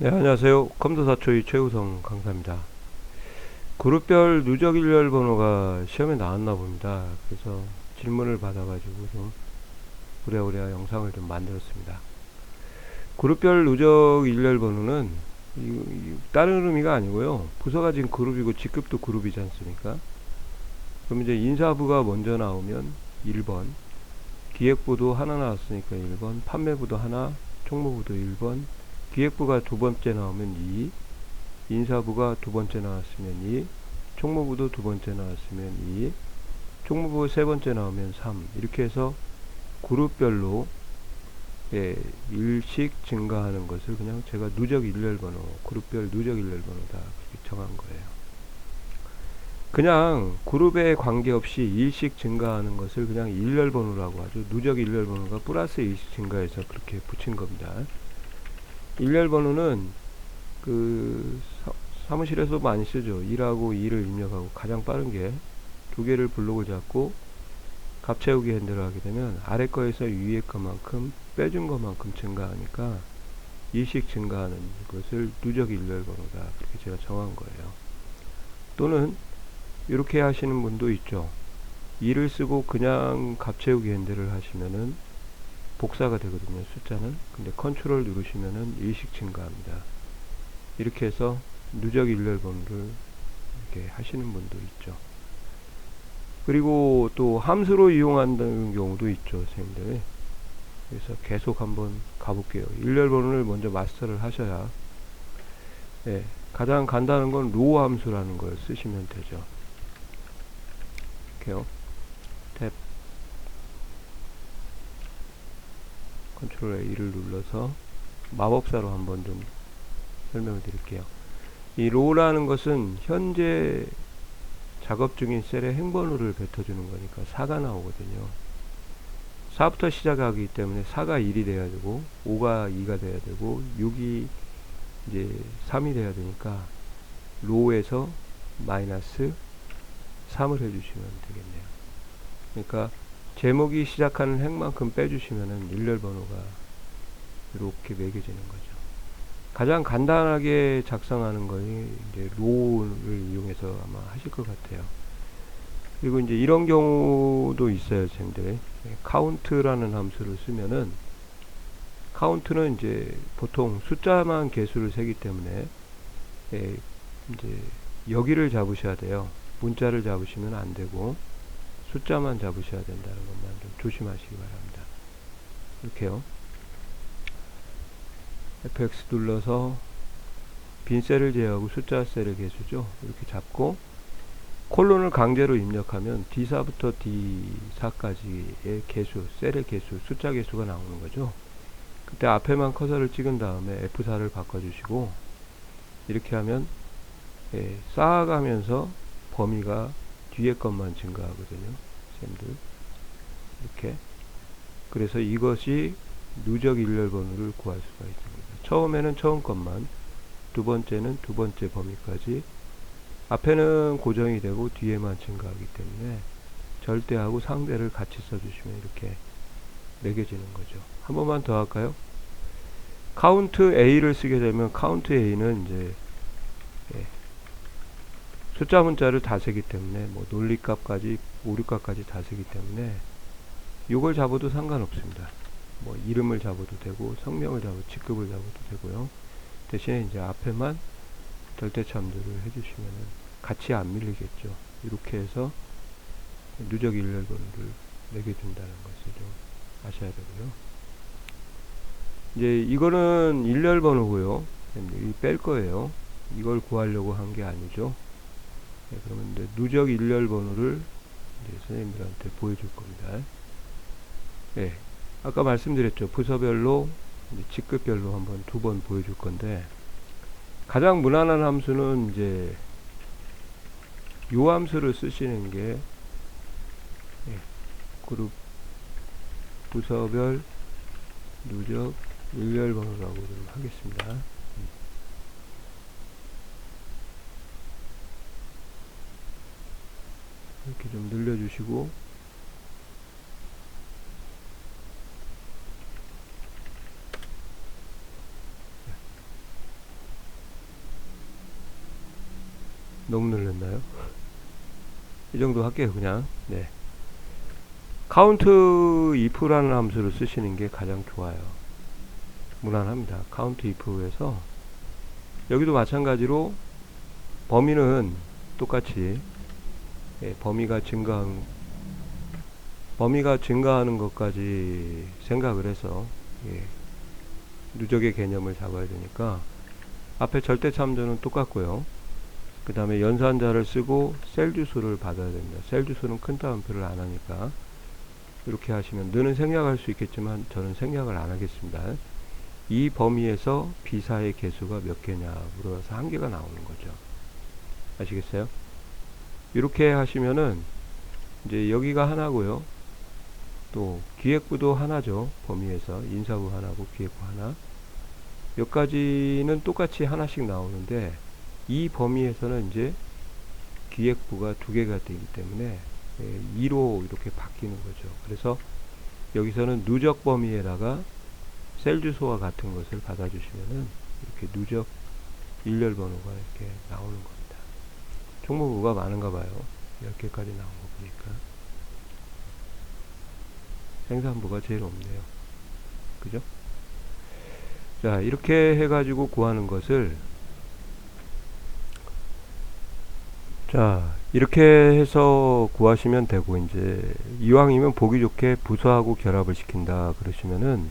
네, 안녕하세요. 컴퓨터사초이 최우성 강사입니다. 그룹별 누적 일렬 번호가 시험에 나왔나 봅니다. 그래서 질문을 받아가지고 좀 부랴부랴 영상을 좀 만들었습니다. 그룹별 누적 일렬 번호는 다른 의미가 아니고요. 부서가 지금 그룹이고 직급도 그룹이지 않습니까? 그럼 이제 인사부가 먼저 나오면 1번, 기획부도 하나 나왔으니까 1번, 판매부도 하나, 총무부도 1번, 기획부가 두 번째 나오면 2, 인사부가 두 번째 나왔으면 2, 총무부도 두 번째 나왔으면 2, 총무부 세 번째 나오면 3. 이렇게 해서 그룹별로 일씩 증가하는 것을 그냥 제가 누적 일렬 번호, 그룹별 누적 일렬 번호다 그렇게 정한 거예요. 그냥 그룹에 관계없이 일씩 증가하는 것을 그냥 일렬 번호라고 하죠. 누적 일렬 번호가 플러스 일씩 증가해서 그렇게 붙인 겁니다. 일렬 번호는 그 사무실에서 많이 쓰죠. 1하고 2를 입력하고 가장 빠른 게 두 개를 블록을 잡고 값 채우기 핸들을 하게 되면 아래 거에서 위에 것만큼 빼준 것만큼 증가하니까 일씩 증가하는 것을 누적 일렬 번호다 그렇게 제가 정한 거예요. 또는 이렇게 하시는 분도 있죠. 2를 쓰고 그냥 값 채우기 핸들을 하시면은 복사가 되거든요. 숫자는. 근데 컨트롤 누르시면은 일씩 증가합니다. 이렇게 해서 누적 일렬 번호를 이렇게 하시는 분도 있죠. 그리고 또 함수로 이용한다는 경우도 있죠, 선생님들. 그래서 계속 한번 가볼게요. 일렬 번호를 먼저 마스터를 하셔야, 가장 간단한 건 로우 함수라는 걸 쓰시면 되죠. 이렇게요. 탭, 컨트롤 A를 눌러서 마법사로 한번 좀 설명을 드릴게요. 이 로우라는 것은 현재 작업 중인 셀의 행번호를 뱉어주는 거니까 4가 나오거든요. 4부터 시작하기 때문에 4가 1이 돼야 되고 5가 2가 돼야 되고 6이 이제 3이 돼야 되니까 로우에서 마이너스 3을 해주시면 되겠네요. 그러니까 제목이 시작하는 행만큼 빼주시면은 일렬 번호가 이렇게 매겨지는 거죠. 가장 간단하게 작성하는 거니 이제 로우를 이용해서 아마 하실 것 같아요. 그리고 이제 이런 경우도 있어요, 선생님들. 카운트라는 함수를 쓰면은 카운트는 이제 보통 숫자만 개수를 세기 때문에 이제 여기를 잡으셔야 돼요. 문자를 잡으시면 안 되고 숫자만 잡으셔야 된다는 것만 좀 조심하시기 바랍니다. 이렇게요. FX 눌러서 빈 셀을 제외하고 숫자 셀의 개수죠. 이렇게 잡고 콜론을 강제로 입력하면 D4부터 D4까지의 개수, 셀의 개수, 숫자 개수가 나오는 거죠. 그때 앞에만 커서를 찍은 다음에 F4를 바꿔주시고 이렇게 하면 쌓아가면서 범위가 뒤에 것만 증가하거든요. 쌤들 이렇게. 그래서 이것이 누적 일렬 번호를 구할 수가 있습니다. 처음에는 처음 것만, 두 번째는 두 번째 범위까지, 앞에는 고정이 되고 뒤에만 증가하기 때문에 절대하고 상대를 같이 써주시면 이렇게 매겨지는 거죠. 한 번만 더 할까요? 카운트 A를 쓰게 되면 카운트 A는 이제 숫자 문자를 다 세기 때문에 뭐 논리값까지 오류값까지 다 세기 때문에 이걸 잡아도 상관없습니다. 뭐 이름을 잡아도 되고 성명을 잡아도 직급을 잡아도 되고요. 대신에 이제 앞에만 절대참조를 해주시면은 같이 안 밀리겠죠. 이렇게 해서 누적 일렬 번호를 매겨준다는 것을 좀 아셔야 되고요. 이제 이거는 일렬 번호고요. 뺄 거예요. 이걸 구하려고 한 게 아니죠. 그러면 이제 누적 일렬 번호를 이제 선생님들한테 보여줄 겁니다. 아까 말씀드렸죠. 부서별로 직급별로 한번 두 번 보여줄 건데 가장 무난한 함수는 이제 요 함수를 쓰시는 게 그룹 부서별 누적 일렬 번호라고 좀 하겠습니다. 이렇게 좀 늘려주시고 너무 늘렸나요? 이 정도 할게요 그냥. 네. count if라는 함수를 쓰시는 게 가장 좋아요. 무난합니다. count if에서 여기도 마찬가지로 범위는 똑같이 범위가 증가하는 것까지 생각을 해서 누적의 개념을 잡아야 되니까 앞에 절대 참조는 똑같고요. 그 다음에 연산자를 쓰고 셀 주소를 받아야 됩니다. 셀 주소는 큰 따옴표를 안 하니까 이렇게 하시면 너는 생략할 수 있겠지만 저는 생략을 안 하겠습니다. 이 범위에서 비사의 개수가 몇 개냐 물어서 한 개가 나오는 거죠. 아시겠어요? 이렇게 하시면은 이제 여기가 하나고요. 또 기획부도 하나죠. 범위에서 인사부 하나고 기획부 하나. 여기까지는 똑같이 하나씩 나오는데 이 범위에서는 이제 기획부가 두 개가 되기 때문에 2로 이렇게 바뀌는 거죠. 그래서 여기서는 누적 범위에다가 셀 주소와 같은 것을 받아주시면은 이렇게 누적 일렬 번호가 이렇게 나오는 겁니다. 총무부가 많은가 봐요. 10개까지 나온 거 보니까. 생산부가 제일 없네요. 그죠? 자, 이렇게 해가지고 구하는 것을 자, 이렇게 해서 구하시면 되고, 이제 이왕이면 보기 좋게 부서하고 결합을 시킨다 그러시면은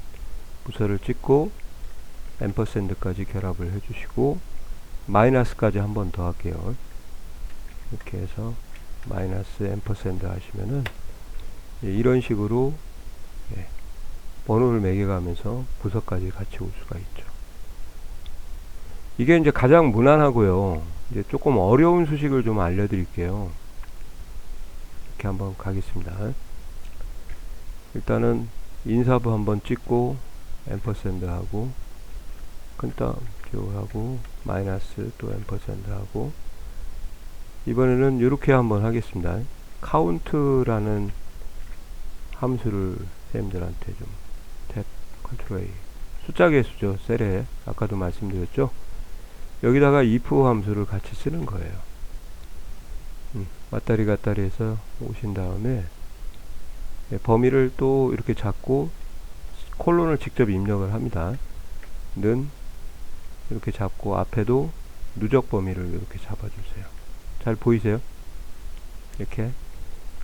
부서를 찍고 앰퍼샌드까지 결합을 해주시고 마이너스까지 한 번 더 할게요. 이렇게 해서 마이너스 앰퍼샌드 하시면은 이런 식으로 번호를 매겨가면서 부서까지 같이 올 수가 있죠. 이게 이제 가장 무난하고요. 이제 조금 어려운 수식을 좀 알려드릴게요. 이렇게 한번 가겠습니다. 일단은 인사부 한번 찍고 앰퍼샌드 하고 큰따옴표 하고 마이너스 또 앰퍼샌드 하고 이번에는 이렇게 한번 하겠습니다. count라는 함수를 쌤들한테 좀 탭 컨트롤 A 숫자 개수죠. 셀에 아까도 말씀드렸죠. 여기다가 if 함수를 같이 쓰는 거예요. 왔다리 갔다리 해서 오신 다음에 범위를 또 이렇게 잡고 콜론을 직접 입력을 합니다. 는 이렇게 잡고 앞에도 누적 범위를 이렇게 잡아주세요. 잘 보이세요? 이렇게.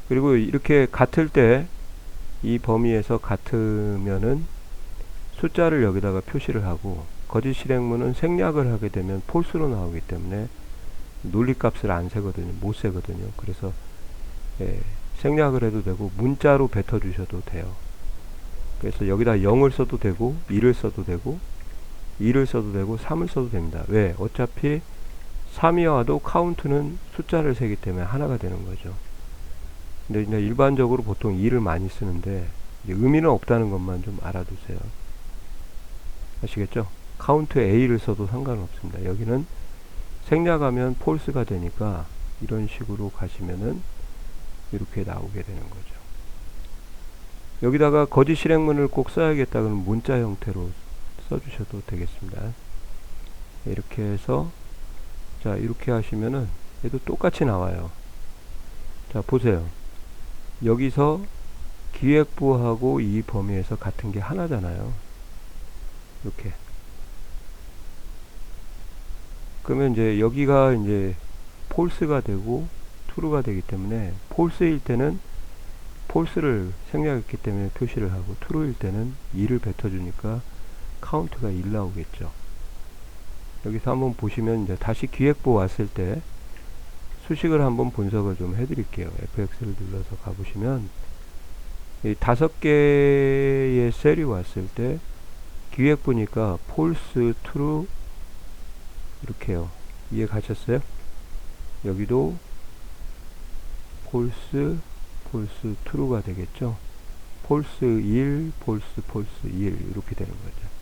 그리고 이렇게 같을 때 이 범위에서 같으면은 숫자를 여기다가 표시를 하고 거짓 실행문은 생략을 하게 되면 폴스로 나오기 때문에 논리값을 안 세거든요. 못 세거든요. 그래서 생략을 해도 되고 문자로 뱉어 주셔도 돼요. 그래서 여기다 0을 써도 되고 1을 써도 되고 2를 써도 되고 3을 써도 됩니다. 왜? 어차피 3이 와도 카운트는 숫자를 세기 때문에 하나가 되는 거죠. 근데 이제 일반적으로 보통 2를 많이 쓰는데 의미는 없다는 것만 좀 알아두세요. 아시겠죠? 카운트 A를 써도 상관없습니다. 여기는 생략하면 폴스가 되니까 이런 식으로 가시면은 이렇게 나오게 되는 거죠. 여기다가 거짓 실행문을 꼭 써야겠다 그러면 문자 형태로 써주셔도 되겠습니다. 이렇게 해서 자 이렇게 하시면은 얘도 똑같이 나와요. 자 보세요. 여기서 기획부하고 이 범위에서 같은 게 하나잖아요. 이렇게. 그러면 이제 여기가 이제 폴스가 되고 true가 되기 때문에 폴스일 때는 폴스를 생략했기 때문에 표시를 하고 true일 때는 2를 뱉어주니까 카운트가 1 나오겠죠. 여기서 한번 보시면 이제 다시 기획부 왔을 때 수식을 한번 분석을 좀 해드릴게요. FX를 눌러서 가보시면 이 5개의 셀이 왔을 때 기획부니까 false, true 이렇게요. 이해 가셨어요? 여기도 false, false, true가 되겠죠. false 1, false, false 1 이렇게 되는 거죠.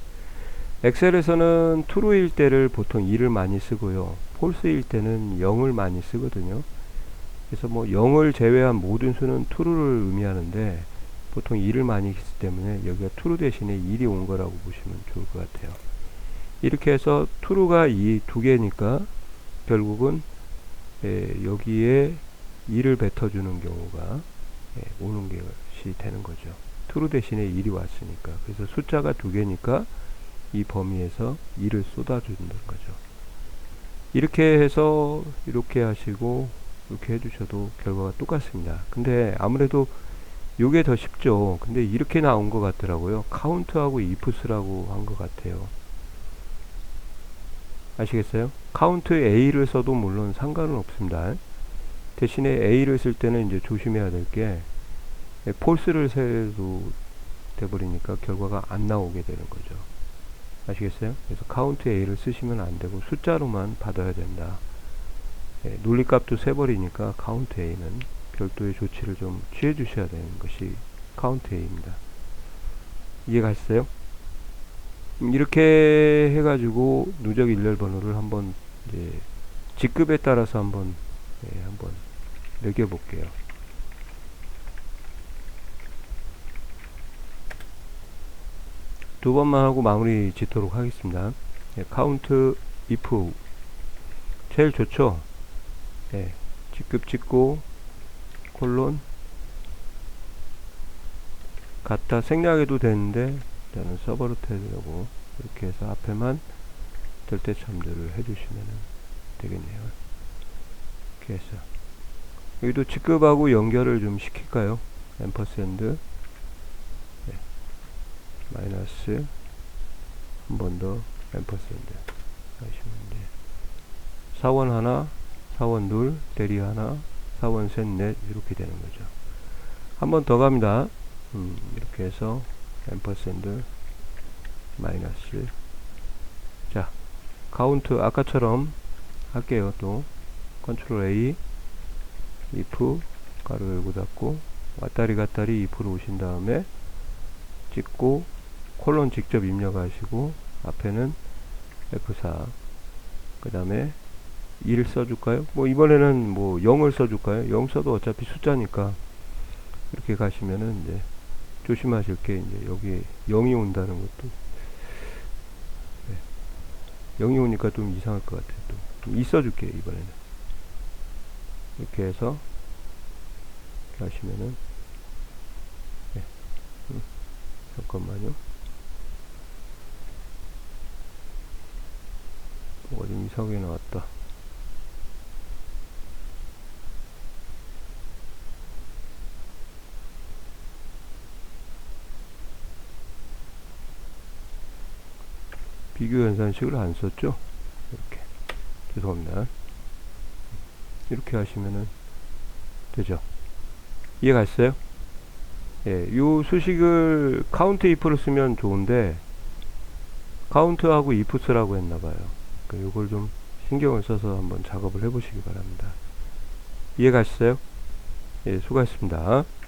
엑셀에서는 true일 때를 보통 2를 많이 쓰고요. false일 때는 0을 많이 쓰거든요. 그래서 뭐 0을 제외한 모든 수는 true를 의미하는데 보통 2를 많이 쓰기 때문에 여기가 true 대신에 1이 온 거라고 보시면 좋을 것 같아요. 이렇게 해서 true가 이 두 개니까 결국은 여기에 2를 뱉어주는 경우가 오는 것이 되는 거죠. true 대신에 1이 왔으니까. 그래서 숫자가 2개니까 이 범위에서 2를 쏟아주는 거죠. 이렇게 해서 이렇게 하시고 이렇게 해주셔도 결과가 똑같습니다. 근데 아무래도 요게 더 쉽죠. 근데 이렇게 나온 것 같더라고요. 카운트하고 ifs라고 한 것 같아요. 아시겠어요? 카운트 a를 써도 물론 상관은 없습니다. 대신에 a를 쓸 때는 이제 조심해야 될 게 false를 세도 돼버리니까 결과가 안 나오게 되는 거죠. 아시겠어요? 그래서 카운트 a를 쓰시면 안 되고 숫자로만 받아야 된다. 논리값도 세버리니까 카운트 a는 별도의 조치를 좀 취해 주셔야 되는 것이 카운트 a입니다. 이해가셨어요? 이렇게 해가지고 누적 일렬 번호를 한번 이제 직급에 따라서 한번 매겨 볼게요. 두 번만 하고 마무리 짓도록 하겠습니다. 카운트 if 제일 좋죠. 직급 찍고 콜론 갖다 생략해도 되는데 일단은 서버로트 해주려고 이렇게 해서 앞에만 절대참조를 해주시면 되겠네요. 이렇게 해서 여기도 직급하고 연결을 좀 시킬까요? 앰퍼샌드 마이너스 한 번 더 앰퍼샌드 하시면 돼. 사원 하나, 사원 둘, 대리 하나, 사원 셋, 넷 이렇게 되는 거죠. 한 번 더 갑니다. 이렇게 해서 앰퍼샌드 마이너스. 자, 카운트 아까처럼 할게요. 또 컨트롤 A if 가로 열고 닫고 왔다리 갔다리 if로 오신 다음에 찍고 콜론 직접 입력하시고 앞에는 F4 그 다음에 2를 써줄까요? 뭐 이번에는 뭐 0을 써줄까요? 0 써도 어차피 숫자니까 이렇게 가시면은 이제 조심하실 게 이제 여기 0이 온다는 것도 0이 오니까 좀 이상할 것 같아요. 또 2 써줄게요. 이번에는 이렇게 해서 이렇게 하시면은 잠깐만요. 어디 이상하게 나왔다. 비교 연산식을 안 썼죠? 이렇게. 죄송합니다. 이렇게 하시면은 되죠. 이해갔어요? 요 수식을 카운트 if를 쓰면 좋은데 카운트하고 ifs라고 했나봐요. 요걸 좀 신경을 써서 한번 작업을 해보시기 바랍니다. 이해가셨어요? 수고하셨습니다.